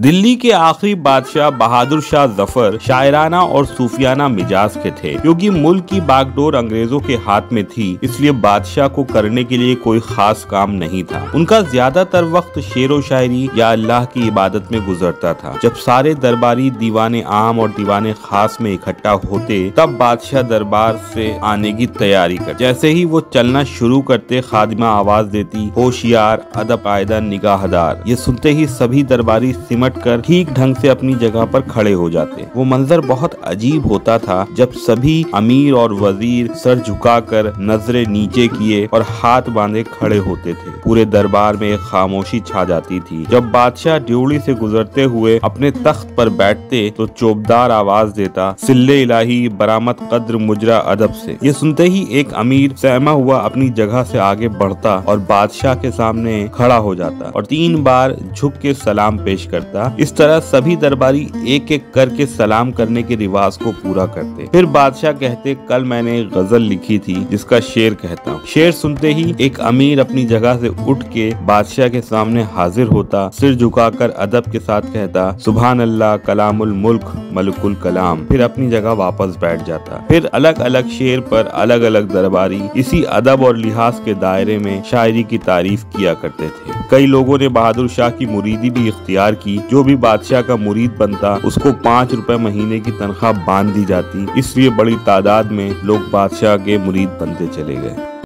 दिल्ली के आखिरी बादशाह बहादुर शाह जफर शायराना और सूफियाना मिजाज के थे। क्योंकि मुल्क की बागडोर अंग्रेजों के हाथ में थी, इसलिए बादशाह को करने के लिए कोई खास काम नहीं था। उनका ज्यादातर वक्त शेरो शायरी या अल्लाह की इबादत में गुजरता था। जब सारे दरबारी दीवाने आम और दीवाने खास में इकट्ठा होते, तब बादशाह दरबार से आने की तैयारी कर। जैसे ही वो चलना शुरू करते, खादिमा आवाज देती, होशियार, अदब कायदा, निगाहदार। ये सुनते ही सभी दरबारी सिमट कर ठीक ढंग से अपनी जगह पर खड़े हो जाते। वो मंजर बहुत अजीब होता था जब सभी अमीर और वजीर सर झुकाकर नजरें नीचे किए और हाथ बांधे खड़े होते थे। पूरे दरबार में एक खामोशी छा जाती थी। जब बादशाह ड्योढ़ी से गुजरते हुए अपने तख्त पर बैठते तो चोबदार आवाज देता, सिल्ले इलाही बरामद कद्र मुजरा अदब से। ये सुनते ही एक अमीर सहमा हुआ अपनी जगह से आगे बढ़ता और बादशाह के सामने खड़ा हो जाता और 3 बार झुक के सलाम पेश करता। इस तरह सभी दरबारी एक एक करके सलाम करने के रिवाज को पूरा करते। फिर बादशाह कहते, कल मैंने एक गजल लिखी थी जिसका शेर कहता हूँ। शेर सुनते ही एक अमीर अपनी जगह से उठ के बादशाह के सामने हाजिर होता, सिर झुकाकर अदब के साथ कहता, सुभान अल्लाह कलामुल मुल्क मलकुल कलाम। फिर अपनी जगह वापस बैठ जाता। फिर अलग अलग शेर पर अलग अलग दरबारी इसी अदब और लिहाज के दायरे में शायरी की तारीफ किया करते थे। कई लोगों ने बहादुर शाह की मुरीदी भी इख्तियार की। जो भी बादशाह का मुरीद बनता, उसको 5 रुपए महीने की तनख्वाह बांध दी जाती। इसलिए बड़ी तादाद में लोग बादशाह के मुरीद बनते चले गए।